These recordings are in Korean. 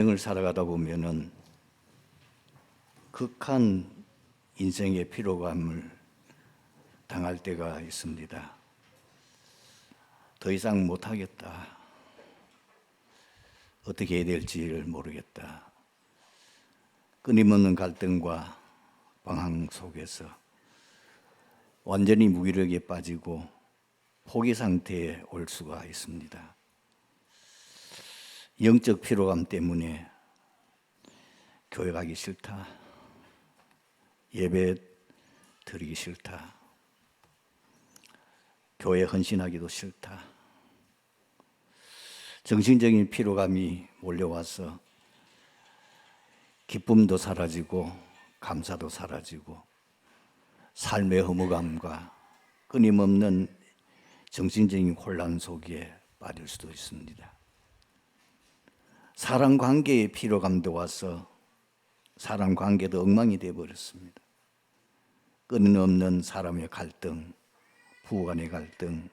인생을 살아가다 보면은 극한 인생의 피로감을 당할 때가 있습니다. 더 이상 못하겠다. 어떻게 해야 될지를 모르겠다. 끊임없는 갈등과 방황 속에서 완전히 무기력에 빠지고 포기 상태에 올 수가 있습니다. 영적 피로감 때문에 교회 가기 싫다. 예배 드리기 싫다. 교회 헌신하기도 싫다. 정신적인 피로감이 몰려와서 기쁨도 사라지고 감사도 사라지고 삶의 허무감과 끊임없는 정신적인 혼란 속에 빠질 수도 있습니다. 사람 관계의 피로감도 와서 사람 관계도 엉망이 되어버렸습니다. 끊임없는 사람의 갈등, 부부 간의 갈등,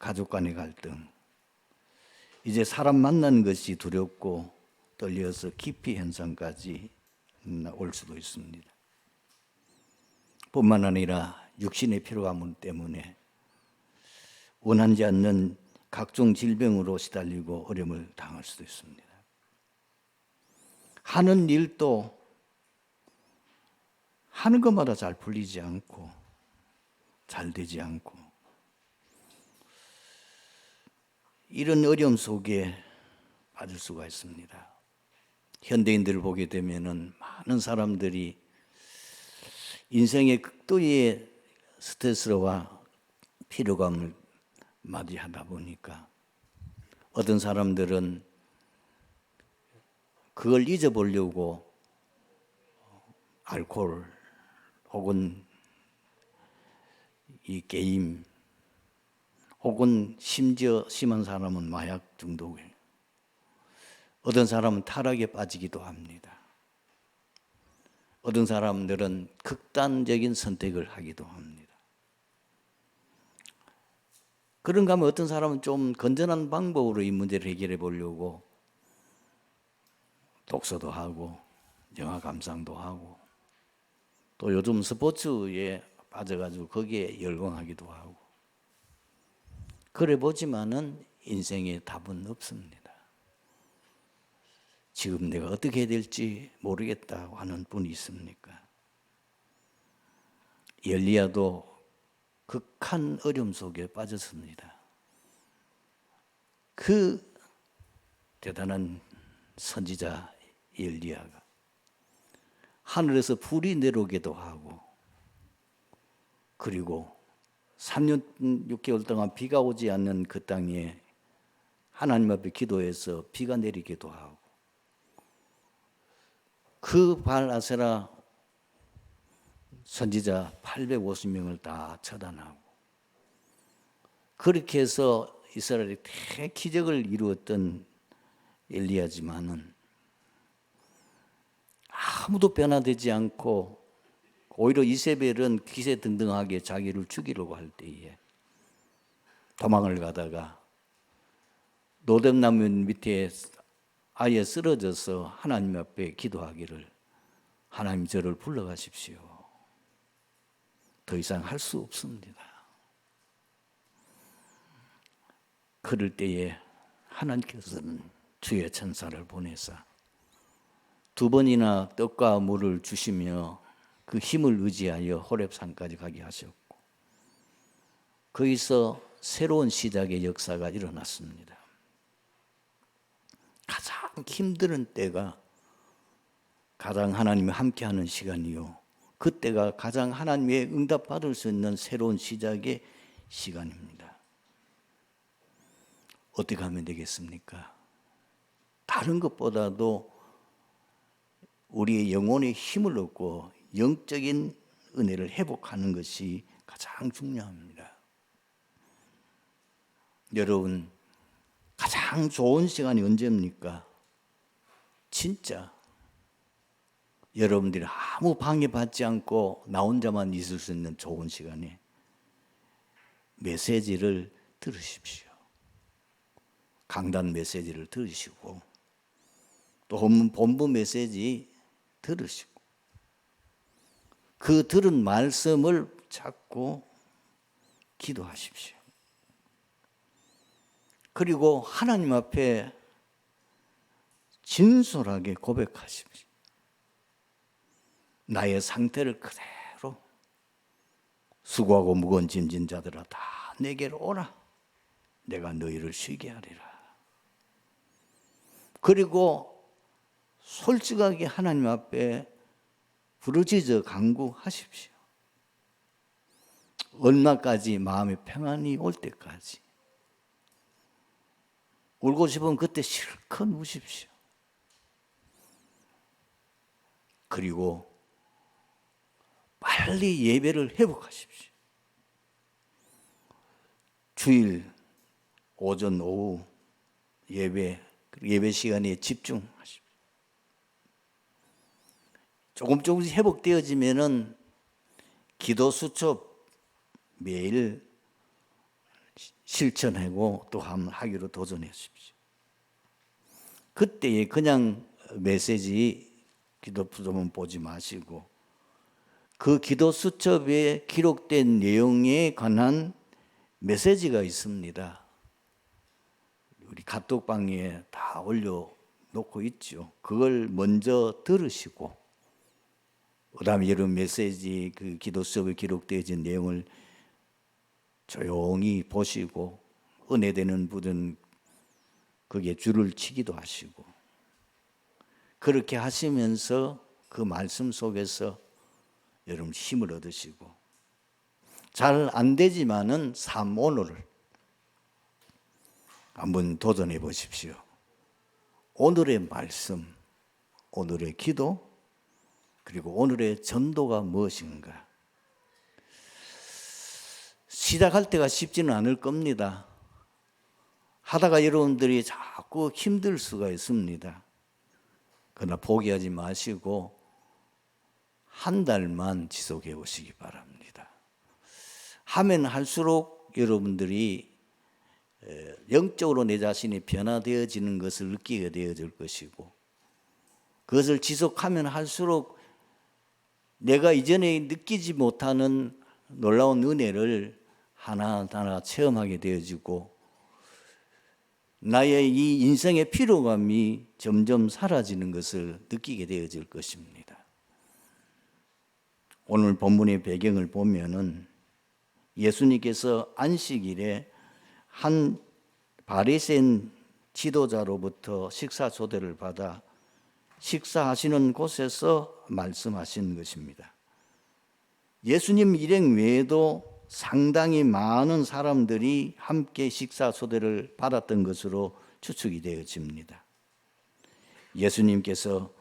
가족 간의 갈등. 이제 사람 만나는 것이 두렵고 떨려서 기피 현상까지 올 수도 있습니다. 뿐만 아니라 육신의 피로감 때문에 원하지 않는 각종 질병으로 시달리고 어려움을 당할 수도 있습니다. 하는 일도 하는 것마다 잘 풀리지 않고 잘 되지 않고 이런 어려움 속에 빠질 수가 있습니다. 현대인들을 보게 되면은 많은 사람들이 인생의 극도의 스트레스와 피로감을 맞이하다 보니까 어떤 사람들은 그걸 잊어보려고 알코올 혹은 이 게임 혹은 심지어 심한 사람은 마약 중독에 어떤 사람은 타락에 빠지기도 합니다. 어떤 사람들은 극단적인 선택을 하기도 합니다. 그런가 하면 어떤 사람은 좀 건전한 방법으로 이 문제를 해결해 보려고 독서도 하고 영화 감상도 하고 또 요즘 스포츠에 빠져가지고 거기에 열광하기도 하고 그래 보지만은 인생에 답은 없습니다. 지금 내가 어떻게 해야 될지 모르겠다고 하는 분이 있습니까? 엘리야도 극한 어려움 속에 빠졌습니다. 그 대단한 선지자 엘리야가 하늘에서 불이 내려오기도 하고 그리고 3년 6개월 동안 비가 오지 않는 그 땅에 하나님 앞에 기도해서 비가 내리기도 하고 그 바알아세라 선지자 850명을 다 처단하고 그렇게 해서 이스라엘이 대기적을 이루었던 엘리야지만은 아무도 변화되지 않고 오히려 이세벨은 기세등등하게 자기를 죽이려고 할 때에 도망을 가다가 노뎀나무 밑에 아예 쓰러져서 하나님 앞에 기도하기를 하나님 저를 불러가십시오. 더 이상 할 수 없습니다. 그럴 때에 하나님께서는 주의 천사를 보내사 2번이나 떡과 물을 주시며 그 힘을 의지하여 호렙산까지 가게 하셨고 거기서 새로운 시작의 역사가 일어났습니다. 가장 힘든 때가 가장 하나님이 함께하는 시간이요. 그때가 가장 하나님의 응답받을 수 있는 새로운 시작의 시간입니다. 어떻게 하면 되겠습니까? 다른 것보다도 우리의 영혼의 힘을 얻고 영적인 은혜를 회복하는 것이 가장 중요합니다. 여러분, 가장 좋은 시간이 언제입니까? 진짜 여러분들이 아무 방해받지 않고 나 혼자만 있을 수 있는 좋은 시간에 메시지를 들으십시오. 강단 메시지를 들으시고 또 본부 메시지 들으시고 그 들은 말씀을 찾고 기도하십시오. 그리고 하나님 앞에 진솔하게 고백하십시오. 나의 상태를 그대로 수고하고 무거운 짐진 자들아 다 내게로 오라. 내가 너희를 쉬게 하리라. 그리고 솔직하게 하나님 앞에 부르짖어 간구하십시오. 얼마까지 마음의 평안이 올 때까지. 울고 싶으면 그때 실컷 우십시오. 그리고 빨리 예배를 회복하십시오. 주일 오전 오후 예배 시간에 집중하십시오. 조금씩 회복되어지면은 기도 수첩 매일 실천하고 또 한번 하기로 도전하십시오. 그때에 그냥 메시지 기도 수첩은 보지 마시고 그 기도 수첩에 기록된 내용에 관한 메시지가 있습니다. 우리 카톡방에 다 올려놓고 있죠. 그걸 먼저 들으시고 그다음에 이런 메시지 그 기도 수업에 기록되어진 내용을 조용히 보시고 은혜되는 분은 거기에 줄을 치기도 하시고 그렇게 하시면서 그 말씀 속에서 여러분 힘을 얻으시고 잘 안 되지만은 3오늘을 한번 도전해 보십시오. 오늘의 말씀, 오늘의 기도, 그리고 오늘의 전도가 무엇인가? 시작할 때가 쉽지는 않을 겁니다. 하다가 여러분들이 자꾸 힘들 수가 있습니다. 그러나 포기하지 마시고 한 달만 지속해 보시기 바랍니다. 하면 할수록 여러분들이 영적으로 내 자신이 변화되어지는 것을 느끼게 되어질 것이고 그것을 지속하면 할수록 내가 이전에 느끼지 못하는 놀라운 은혜를 하나하나 체험하게 되어지고 나의 이 인생의 피로감이 점점 사라지는 것을 느끼게 되어질 것입니다. 오늘 본문의 배경을 보면은 예수님께서 안식일에 한 바리새인 지도자로부터 식사 초대를 받아 식사하시는 곳에서 말씀하신 것입니다. 예수님 일행 외에도 상당히 많은 사람들이 함께 식사 초대를 받았던 것으로 추측이 되어집니다. 예수님께서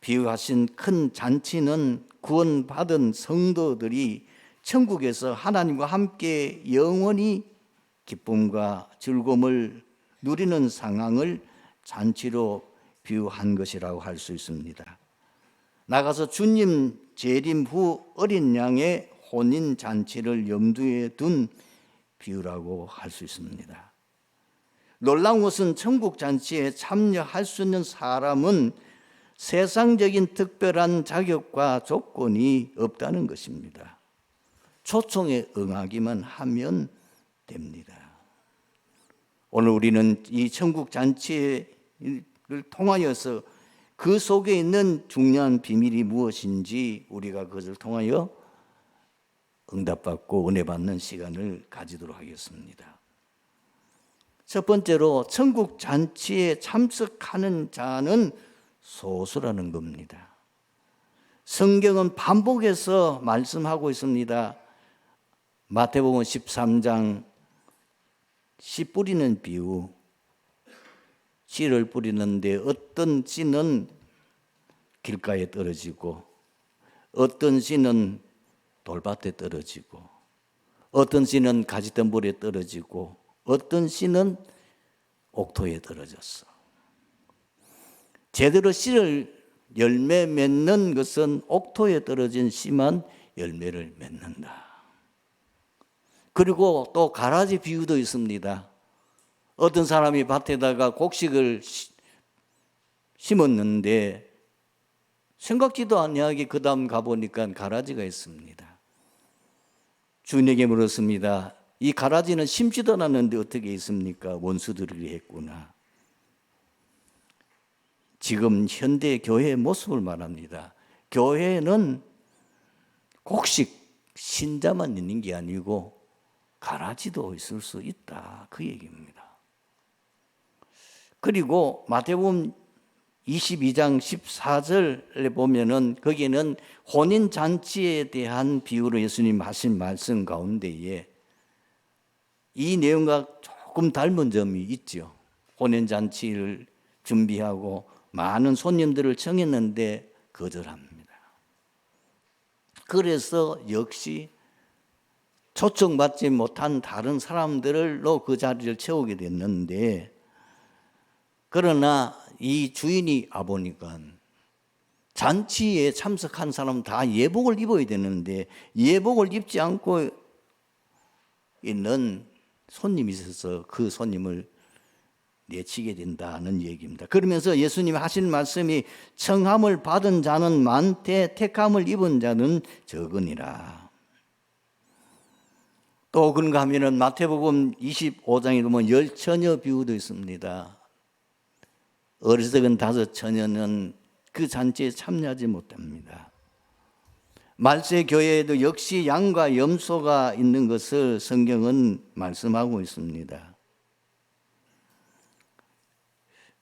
비유하신 큰 잔치는 구원받은 성도들이 천국에서 하나님과 함께 영원히 기쁨과 즐거움을 누리는 상황을 잔치로 비유한 것이라고 할 수 있습니다. 나가서 주님 재림 후 어린 양의 혼인 잔치를 염두에 둔 비유라고 할 수 있습니다. 놀라운 것은 천국 잔치에 참여할 수 있는 사람은 세상적인 특별한 자격과 조건이 없다는 것입니다. 초청에 응하기만 하면 됩니다. 오늘 우리는 이 천국 잔치를 통하여서 그 속에 있는 중요한 비밀이 무엇인지 우리가 그것을 통하여 응답받고 은혜받는 시간을 가지도록 하겠습니다. 첫 번째로 천국 잔치에 참석하는 자는 소수라는 겁니다. 성경은 반복해서 말씀하고 있습니다. 마태복음 13장 씨 뿌리는 비유, 씨를 뿌리는데 어떤 씨는 길가에 떨어지고 어떤 씨는 돌밭에 떨어지고 어떤 씨는 가지덩굴에 떨어지고 어떤 씨는 옥토에 떨어졌어. 제대로 씨를 열매 맺는 것은 옥토에 떨어진 씨만 열매를 맺는다. 그리고 또 가라지 비유도 있습니다. 어떤 사람이 밭에다가 곡식을 심었는데 생각지도 않게 그 다음 가보니까 가라지가 있습니다. 주인에게 물었습니다. 이 가라지는 심지도 않았는데 어떻게 있습니까? 원수들이 했구나. 지금 현대 교회의 모습을 말합니다. 교회는 곡식 신자만 있는 게 아니고 가라지도 있을 수 있다, 그 얘기입니다. 그리고 마태복음 22장 14절에 보면은 거기에는 혼인잔치에 대한 비유로 예수님 하신 말씀 가운데에 이 내용과 조금 닮은 점이 있죠. 혼인잔치를 준비하고 많은 손님들을 청했는데 거절합니다. 그래서 역시 초청받지 못한 다른 사람들로 그 자리를 채우게 됐는데, 그러나 이 주인이 와보니까 잔치에 참석한 사람 다 예복을 입어야 되는데 예복을 입지 않고 있는 손님이 있어서 그 손님을 내치게 된다는 얘기입니다. 그러면서 예수님이 하신 말씀이 청함을 받은 자는 많되 택함을 입은 자는 적으니라. 또 그런가 하면은 마태복음 25장에 보면 10처녀 비유도 있습니다. 어리석은 5처녀는 그 잔치에 참여하지 못합니다. 말세 교회에도 역시 양과 염소가 있는 것을 성경은 말씀하고 있습니다.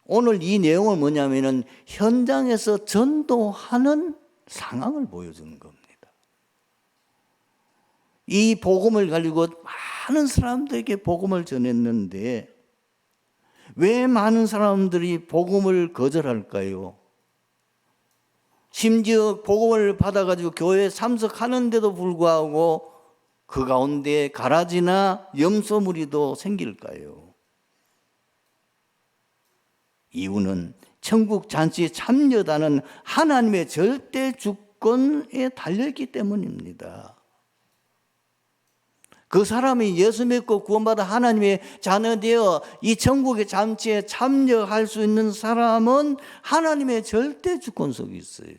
오늘 이 내용은 뭐냐면은 현장에서 전도하는 상황을 보여주는 겁니다. 이 복음을 가지고 많은 사람들에게 복음을 전했는데 왜 많은 사람들이 복음을 거절할까요? 심지어 복음을 받아가지고 교회에 참석하는데도 불구하고 그 가운데 가라지나 염소 무리도 생길까요? 이유는 천국 잔치에 참여하는 하나님의 절대 주권에 달려있기 때문입니다. 그 사람이 예수 믿고 구원받아 하나님의 자녀 되어 이 천국의 잔치에 참여할 수 있는 사람은 하나님의 절대 주권 속에 있어요.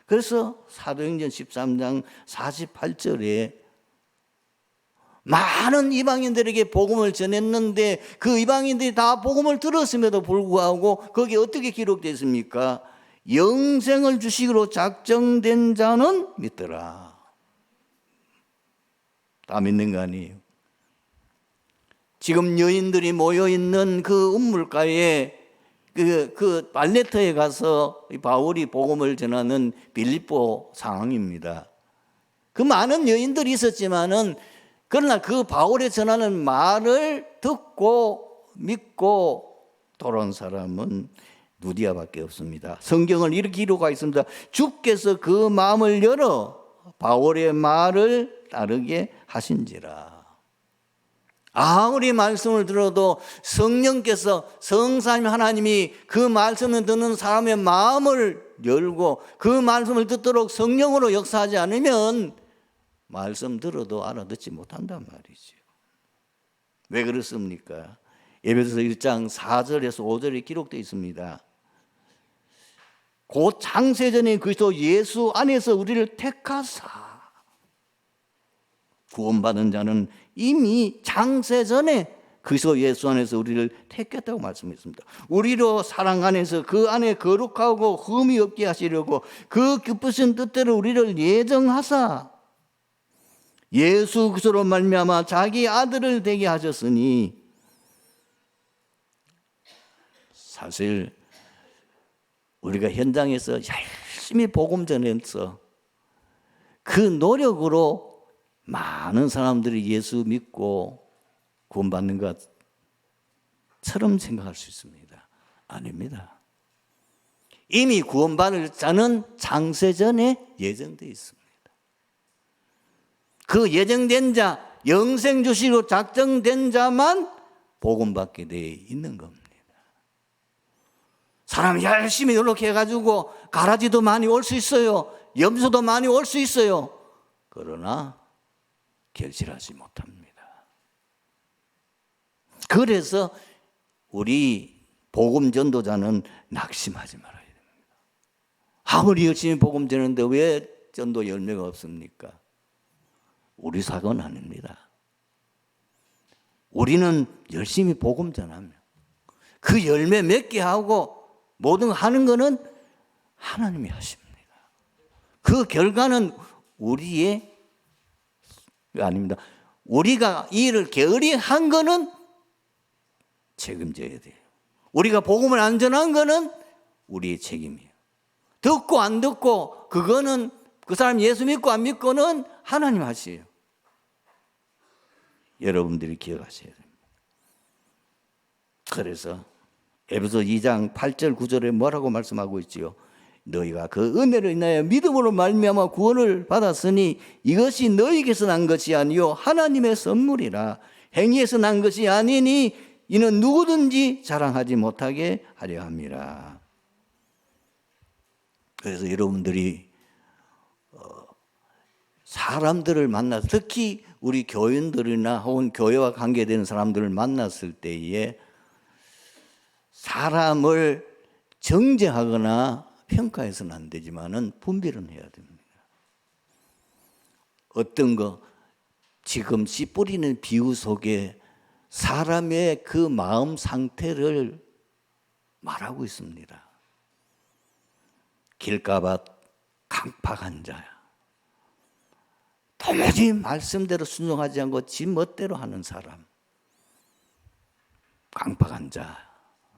그래서 사도행전 13장 48절에 많은 이방인들에게 복음을 전했는데 그 이방인들이 다 복음을 들었음에도 불구하고 거기에 어떻게 기록되어 있습니까? 영생을 주시기로 작정된 자는 믿더라. 다 믿는 거 아니에요? 지금 여인들이 모여있는 그 우물가에 그 발레터에 가서 바울이 복음을 전하는 빌립보 상황입니다. 그 많은 여인들이 있었지만은 그러나 그 바울이 전하는 말을 듣고 믿고 돌아온 사람은 누디아밖에 없습니다. 성경을 이렇게 기록하고 있습니다. 주께서 그 마음을 열어 바울의 말을 따르게 하신지라. 아무리 말씀을 들어도 성령께서 성삼위 하나님이 그 말씀을 듣는 사람의 마음을 열고 그 말씀을 듣도록 성령으로 역사하지 않으면 말씀 들어도 알아듣지 못한단 말이죠. 왜 그렇습니까? 에베소서 1장 4절에서 5절에 기록되어 있습니다. 곧 창세전에 그리스도 예수 안에서 우리를 택하사 구원받은 자는 이미 창세전에 그리스도 예수 안에서 우리를 택했다고 말씀했습니다. 우리로 사랑 안에서 그 안에 거룩하고 흠이 없게 하시려고 그 기쁘신 뜻대로 우리를 예정하사 예수 그리스도로 말미암아 자기 아들을 되게 하셨으니, 사실 우리가 현장에서 열심히 복음 전해서 그 노력으로 많은 사람들이 예수 믿고 구원받는 것처럼 생각할 수 있습니다. 아닙니다. 이미 구원받을 자는 창세전에 예정되어 있습니다. 그 예정된 자, 영생 주시로 작정된 자만 복음받게 되어 있는 겁니다. 사람이 열심히 노력해가지고 가라지도 많이 올 수 있어요. 염소도 많이 올 수 있어요. 그러나 결실하지 못합니다. 그래서 우리 복음 전도자는 낙심하지 말아야 됩니다. 아무리 열심히 복음 전하는데 왜 전도 열매가 없습니까? 우리 사고는 아닙니다. 우리는 열심히 복음 전하며 그 열매 맺게 하고 모든 거 하는 거는 하나님이 하십니다. 그 결과는 우리의 아닙니다. 우리가 이 일을 게으리 한 거는 책임져야 돼요. 우리가 복음을 안 전한 거는 우리의 책임이에요. 듣고 안 듣고 그거는 그 사람 예수 믿고 안 믿고는 하나님 하시에요. 여러분들이 기억하셔야 됩니다. 그래서 에베소 2장 8절 9절에 뭐라고 말씀하고 있지요? 너희가 그 은혜를 인하여 믿음으로 말미암아 구원을 받았으니 이것이 너희에게서 난 것이 아니요 하나님의 선물이라. 행위에서 난 것이 아니니 이는 누구든지 자랑하지 못하게 하려 함이라. 그래서 여러분들이 사람들을 만나서 특히 우리 교인들이나 혹은 교회와 관계되는 사람들을 만났을 때에 사람을 정죄하거나 평가해서는 안 되지만은 분별은 해야 됩니다. 어떤 거 지금 씨 뿌리는 비유 속에 사람의 그 마음 상태를 말하고 있습니다. 길가밭 강팍한 자야. 도무지 말씀대로 순종하지 않고 지 멋대로 하는 사람. 강팍한 자.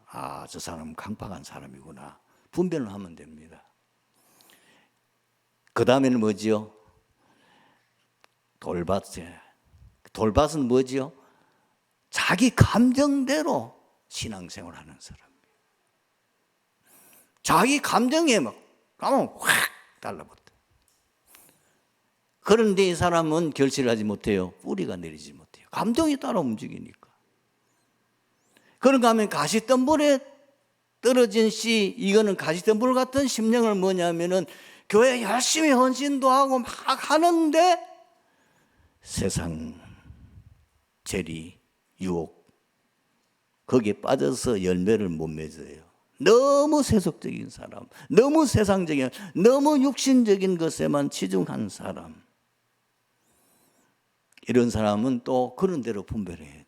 아, 저 사람은 강팍한 사람이구나. 분별을 하면 됩니다. 그 다음에는 뭐지요? 돌밭에. 돌밭은 뭐지요? 자기 감정대로 신앙생활 하는 사람이에요. 자기 감정에 막 가면 확 달라붙어요. 그런데 이 사람은 결실을 하지 못해요. 뿌리가 내리지 못해요. 감정이 따라 움직이니까. 그런가 하면 가시덤불에 떨어진 씨, 이거는 가시덤불 같은 심령을 뭐냐면은 교회 열심히 헌신도 하고 막 하는데 세상 재리, 유혹 거기에 빠져서 열매를 못 맺어요. 너무 세속적인 사람, 너무 세상적인, 너무 육신적인 것에만 치중한 사람. 이런 사람은 또 그런 대로 분별해야 돼요.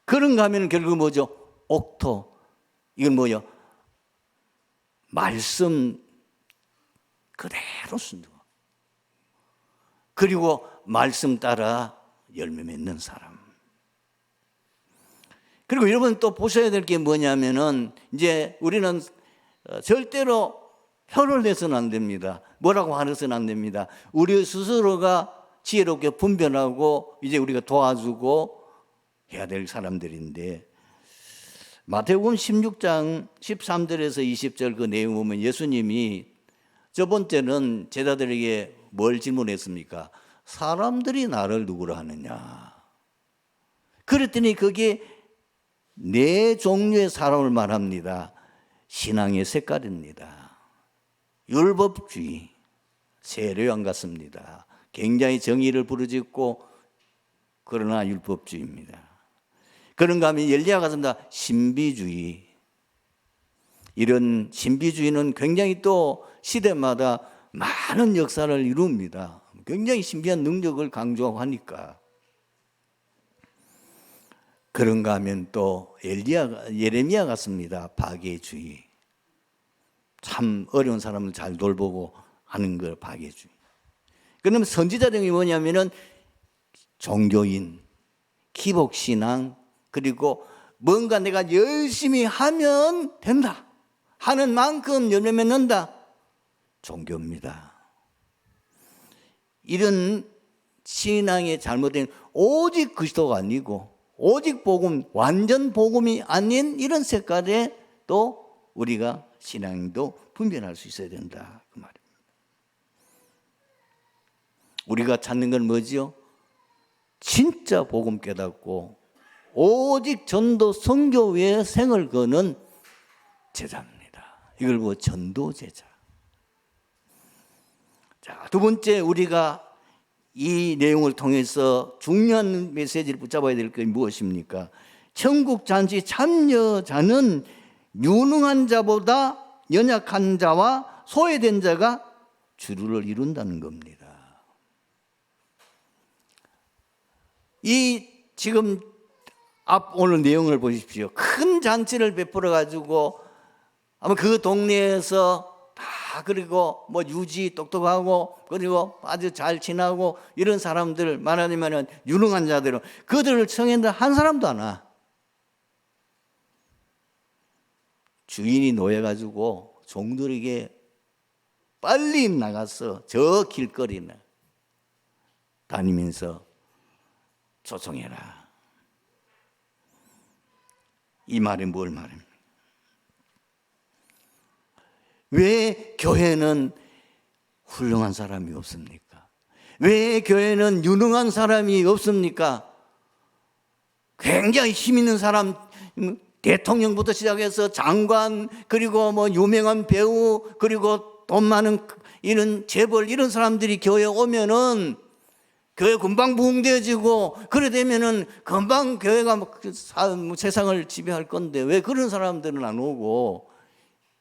그런가 하면 결국 뭐죠? 옥토. 이건 뭐예요? 말씀 그대로 순종. 그리고 말씀 따라 열매 맺는 사람. 그리고 여러분 또 보셔야 될 게 뭐냐면은 이제 우리는 절대로 표를 내서는 안 됩니다. 뭐라고 하서는 안 됩니다. 우리 스스로가 지혜롭게 분별하고 이제 우리가 도와주고 해야 될 사람들인데 마태복음 16장 13절에서 20절 그 내용 보면 예수님이 저번 때는 제자들에게 뭘 질문했습니까? 사람들이 나를 누구로 하느냐? 그랬더니 그게 네 종류의 사람을 말합니다. 신앙의 색깔입니다. 율법주의, 세례요한 같습니다. 굉장히 정의를 부르짖고 그러나 율법주의입니다. 그런가 하면 엘리야 같습니다. 신비주의. 이런 신비주의는 굉장히 또 시대마다 많은 역사를 이룹니다. 굉장히 신비한 능력을 강조하고 하니까. 그런가 하면 또 예레미야 같습니다. 박애주의. 참 어려운 사람을 잘 돌보고 하는 걸 박애주의. 그러면 선지자들이 뭐냐면은 종교인, 기복신앙, 그리고 뭔가 내가 열심히 하면 된다 하는 만큼 열매 맺는다. 종교입니다. 이런 신앙의 잘못된 오직 그리스도가 아니고 오직 복음, 완전 복음이 아닌 이런 색깔에 또 우리가 신앙도 분별할 수 있어야 된다 그 말입니다. 우리가 찾는 건 뭐지요? 진짜 복음 깨닫고 오직 전도 선교 외에 생을 거는 제자입니다. 이걸 보고 전도 제자. 자, 두 번째 우리가 이 내용을 통해서 중요한 메시지를 붙잡아야 될 것이 무엇입니까? 천국 잔치 참여자는 유능한 자보다 연약한 자와 소외된 자가 주를 이룬다는 겁니다. 이 지금 앞 오늘 내용을 보십시오. 큰 잔치를 베풀어 가지고 아마 그 동네에서 다, 그리고 뭐 유지 똑똑하고 그리고 아주 잘 지나고 이런 사람들 말하자면 유능한 자들은 그들을 청했는데 한 사람도 안 와. 주인이 놓여가지고 종들에게 빨리 나가서 저 길거리나 다니면서 초청해라. 이 말이 뭘 말입니까? 왜 교회는 훌륭한 사람이 없습니까? 왜 교회는 유능한 사람이 없습니까? 굉장히 힘 있는 사람, 대통령부터 시작해서 장관, 그리고 뭐 유명한 배우, 그리고 돈 많은 이런 재벌, 이런 사람들이 교회에 오면은 교회 금방 부흥되어지고 그래 되면은 금방 교회가 세상을 지배할 건데 왜 그런 사람들은 안 오고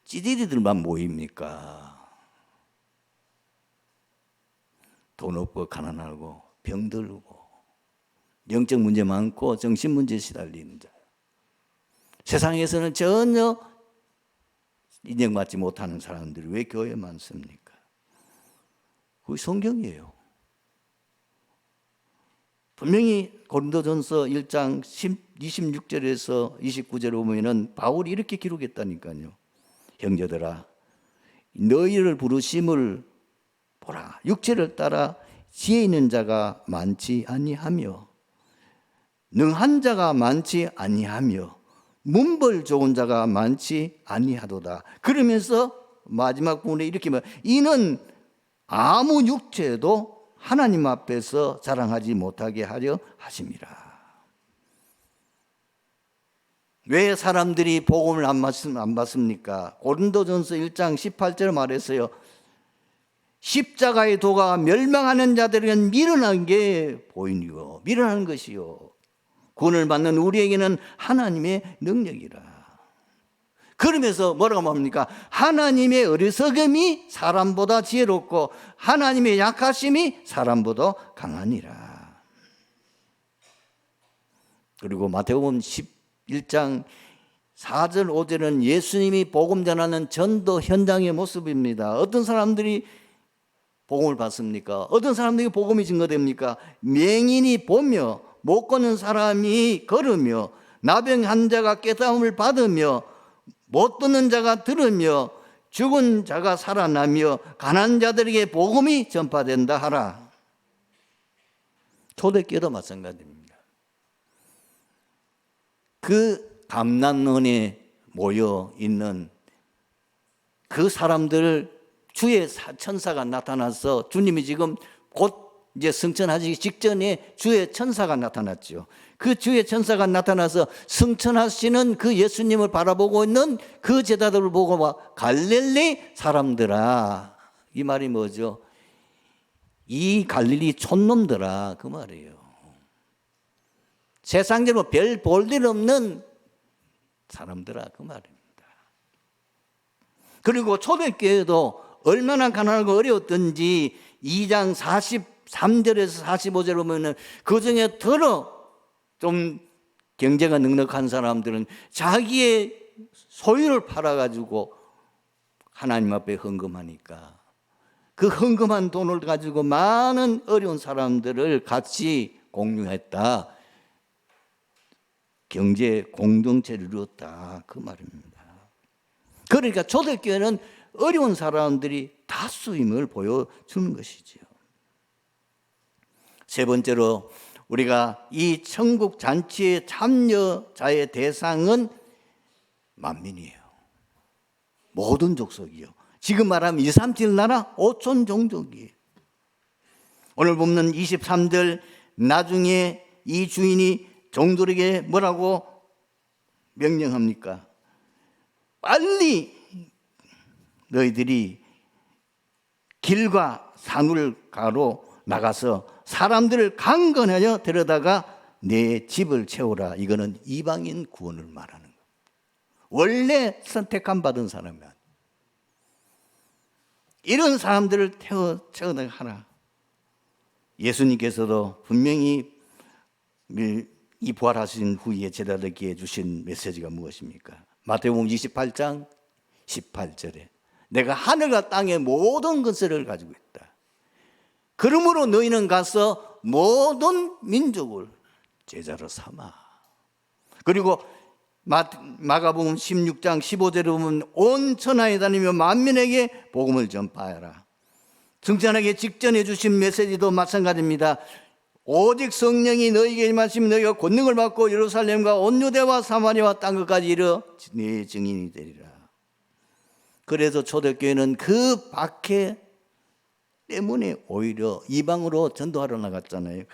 찌질이들만 모입니까? 돈 없고 가난하고 병들고 영적 문제 많고 정신 문제에 시달리는 자. 세상에서는 전혀 인정받지 못하는 사람들이 왜 교회에 많습니까? 그게 성경이에요. 분명히 고린도전서 1장 26절에서 29절에 보면은 바울이 이렇게 기록했다니까요. 형제들아, 너희를 부르심을 보라. 육체를 따라 지혜 있는 자가 많지 아니하며 능한 자가 많지 아니하며 문벌 좋은 자가 많지 아니하도다. 그러면서 마지막 부분에 이렇게 말, 이는 아무 육체도 하나님 앞에서 자랑하지 못하게 하려 하심이라. 왜 사람들이 복음을 안 받습니까? 고린도전서 1장 18절 말했어요. 십자가의 도가 멸망하는 자들은 미련한 게 보이니요, 미련한 것이요, 구원을 받는 우리에게는 하나님의 능력이라. 그러면서 뭐라고 말합니까? 하나님의 어리석음이 사람보다 지혜롭고 하나님의 약하심이 사람보다 강하니라. 그리고 마태복음 11장 4절 5절은 예수님이 복음 전하는 전도 현장의 모습입니다. 어떤 사람들이 복음을 받습니까? 어떤 사람들이 복음이 증거됩니까? 맹인이 보며 못 걷는 사람이 걸으며 나병 환자가 깨달음을 받으며 못 듣는 자가 들으며 죽은 자가 살아나며 가난한 자들에게 복음이 전파된다 하라. 초대교회도 마찬가지입니다. 그 감난원에 모여 있는 그 사람들을 주의 천사가 나타나서, 주님이 지금 곧 이제 승천하시기 직전에 주의 천사가 나타났죠. 그 주의 천사가 나타나서 승천하시는 그 예수님을 바라보고 있는 그 제자들을 보고 막 갈릴리 사람들아, 이 말이 뭐죠? 이 갈릴리 촌놈들아, 그 말이에요. 세상적으로 별 볼 일 없는 사람들아, 그 말입니다. 그리고 초대교회도 얼마나 가난하고 어려웠던지 2장 43절에서 45절 보면은 그 중에 더러 좀 경제가 넉넉한 사람들은 자기의 소유를 팔아가지고 하나님 앞에 헌금하니까 그 헌금한 돈을 가지고 많은 어려운 사람들을 같이 공유했다. 경제 공동체를 이루었다. 그 말입니다. 그러니까 초대교회는 어려운 사람들이 다수임을 보여주는 것이지요. 세 번째로 우리가 이 천국 잔치의 참여자의 대상은 만민이에요. 모든 족속이요. 지금 말하면 2, 3, 7 나라 5천 종족이에요. 오늘 보면 23절 나중에 이 주인이 종들에게 뭐라고 명령합니까? 빨리 너희들이 길과 산울가로 나가서 사람들을 강건하여 데려다가 내 집을 채우라. 이거는 이방인 구원을 말하는 거예요. 원래 선택함 받은 사람이야. 이런 사람들을 채워내가 하라. 예수님께서도 분명히 이 부활하신 후에 제자들에게 주신 메시지가 무엇입니까? 마태복음 28장 18절에 내가 하늘과 땅의 모든 것을 가지고 있다. 그러므로 너희는 가서 모든 민족을 제자로 삼아. 그리고 마가복음 16장 15절에 보면 온 천하에 다니며 만민에게 복음을 전파하라. 승천하기 직전에 주신 메시지도 마찬가지입니다. 오직 성령이 너희에게 임하시면 너희가 권능을 받고 예루살렘과 온 유대와 사마리아와 땅 끝까지 이르러 네 증인이 되리라. 그래서 초대교회는 그 박해 때문에 오히려 이방으로 전도하러 나갔잖아요.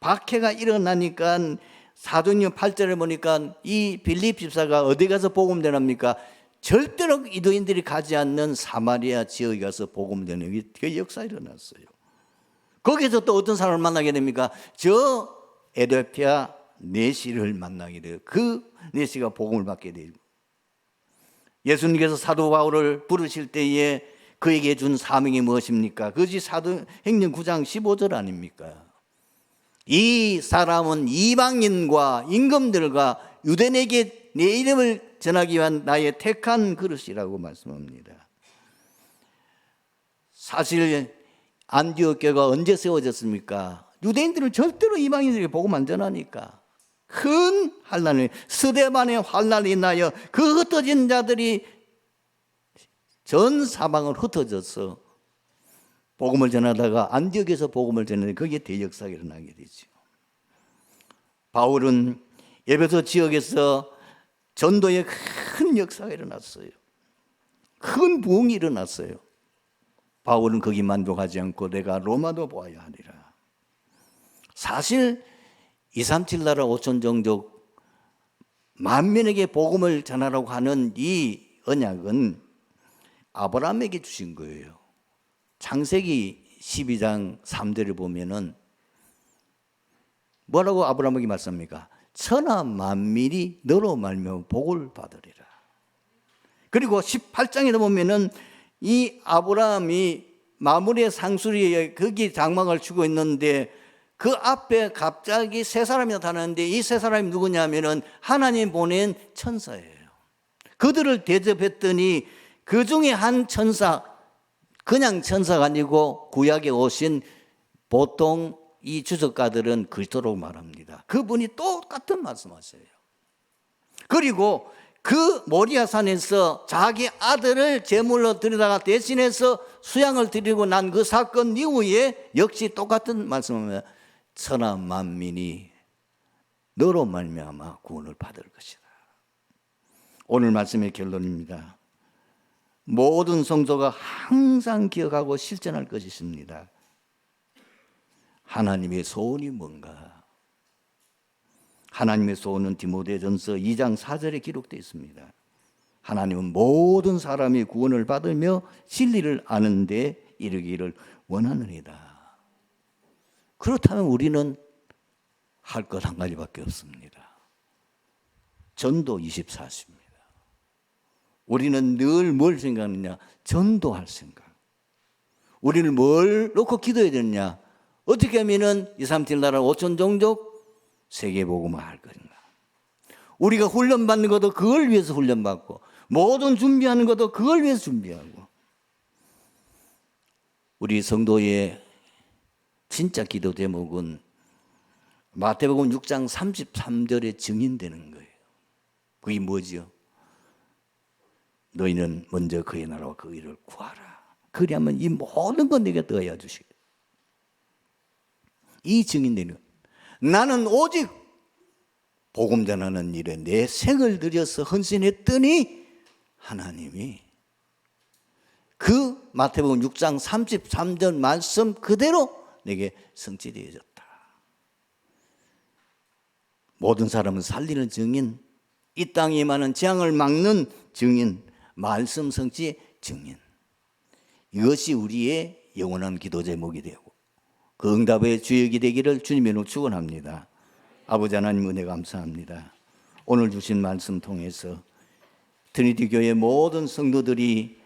박해가 일어나니까 사도행전 8절에 보니까 이 빌립 집사가 어디 가서 복음 전합니까? 절대로 유대인들이 가지 않는 사마리아 지역에 가서 복음 전하는 그 역사가 일어났어요. 거기서 또 어떤 사람을 만나게 됩니까? 저 에티오피아 네시를 만나게 돼요. 그 네시가 복음을 받게 돼요. 예수님께서 사도 바울을 부르실 때에 그에게 준 사명이 무엇입니까? 그것이 사도행전 9장 15절 아닙니까? 이 사람은 이방인과 임금들과 유대인에게 내 이름을 전하기 위한 나의 택한 그릇이라고 말씀합니다. 사실 안디옥 교회가 언제 세워졌습니까? 유대인들은 절대로 이방인들에게 복음 안 전하니까 큰 환난을, 스데반의 환난이 나여 그 흩어진 자들이 전 사방을 흩어져서 복음을 전하다가 안디옥에서 복음을 전하는데 거기에 대역사가 일어나게 되죠. 바울은 에베소 지역에서 전도에 큰 역사가 일어났어요. 큰 부흥이 일어났어요. 바울은 거기 만족하지 않고 내가 로마도 보아야 하리라. 사실 237 나라 5천 종족 만민에게 복음을 전하라고 하는 이 언약은 아브라함에게 주신 거예요. 창세기 12장 3절을 보면은 뭐라고 아브라함에게 말씀합니까? 천하 만민이 너로 말미암아 복을 받으리라. 그리고 18장에도 보면은 이 아브라함이 마므리의 상수리에 거기 장막을 치고 있는데 그 앞에 갑자기 세 사람이 나타나는데 이 세 사람이 누구냐면은 하나님 보낸 천사예요. 그들을 대접했더니 그 중에 한 천사, 그냥 천사가 아니고 구약에 오신 보통 이 주석가들은 그리스도라고 말합니다. 그분이 똑같은 말씀하세요. 그리고 그 모리아산에서 자기 아들을 제물로 드리다가 대신해서 수양을 드리고 난 그 사건 이후에 역시 똑같은 말씀을 천하 만민이 너로 말미암아 구원을 받을 것이다. 오늘 말씀의 결론입니다. 모든 성도가 항상 기억하고 실천할 것이 있습니다. 하나님의 소원이 뭔가? 하나님의 소원은 디모데전서 2장 4절에 기록되어 있습니다. 하나님은 모든 사람이 구원을 받으며 진리를 아는 데 이르기를 원하느니라. 그렇다면 우리는 할 것 한 가지밖에 없습니다. 전도 24시입니다. 우리는 늘 뭘 생각하느냐? 전도할 생각. 우리는 뭘 놓고 기도해야 되느냐? 어떻게 하면은 237 나라 5천 종족 세계복음을 할 것인가? 우리가 훈련받는 것도 그걸 위해서 훈련받고 모든 준비하는 것도 그걸 위해서 준비하고 우리 성도의 진짜 기도 제목은 마태복음 6장 33절에 증인되는 거예요. 그게 뭐지요? 너희는 먼저 그의 나라와 그 의를 구하라. 그리하면 이 모든 건 내가 더하여 주시겠다. 이 증인되는 나는 오직 복음 전하는 일에 내 생을 들여서 헌신했더니 하나님이 그 마태복음 6장 33절 말씀 그대로 내게 성취되어졌다. 모든 사람은 살리는 증인, 이 땅에 많은 재앙을 막는 증인, 말씀 성취의 증인. 이것이 우리의 영원한 기도 제목이 되고 그 응답의 주역이 되기를 주님의 이름으로 축원합니다. 아버지 하나님 은혜 감사합니다. 오늘 주신 말씀 통해서 트리니티 교회 모든 성도들이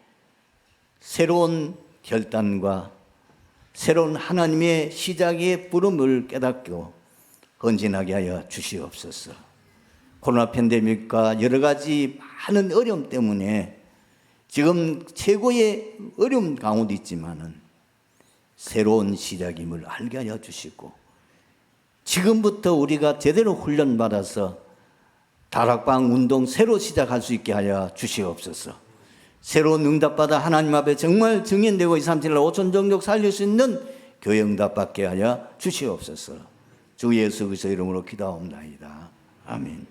새로운 결단과 새로운 하나님의 시작의 부름을 깨닫고 헌신하게 하여 주시옵소서. 코로나 팬데믹과 여러 가지 많은 어려움 때문에 지금 최고의 어려움 가운데 있지만은 새로운 시작임을 알게 하여 주시고, 지금부터 우리가 제대로 훈련받아서 다락방 운동 새로 시작할 수 있게 하여 주시옵소서. 새로운 응답받아 하나님 앞에 정말 증인되고 237날 5천 종족 살릴 수 있는 교회 응답받게 하여 주시옵소서. 주 예수 그리스도 이름으로 기도하옵나이다. 아멘.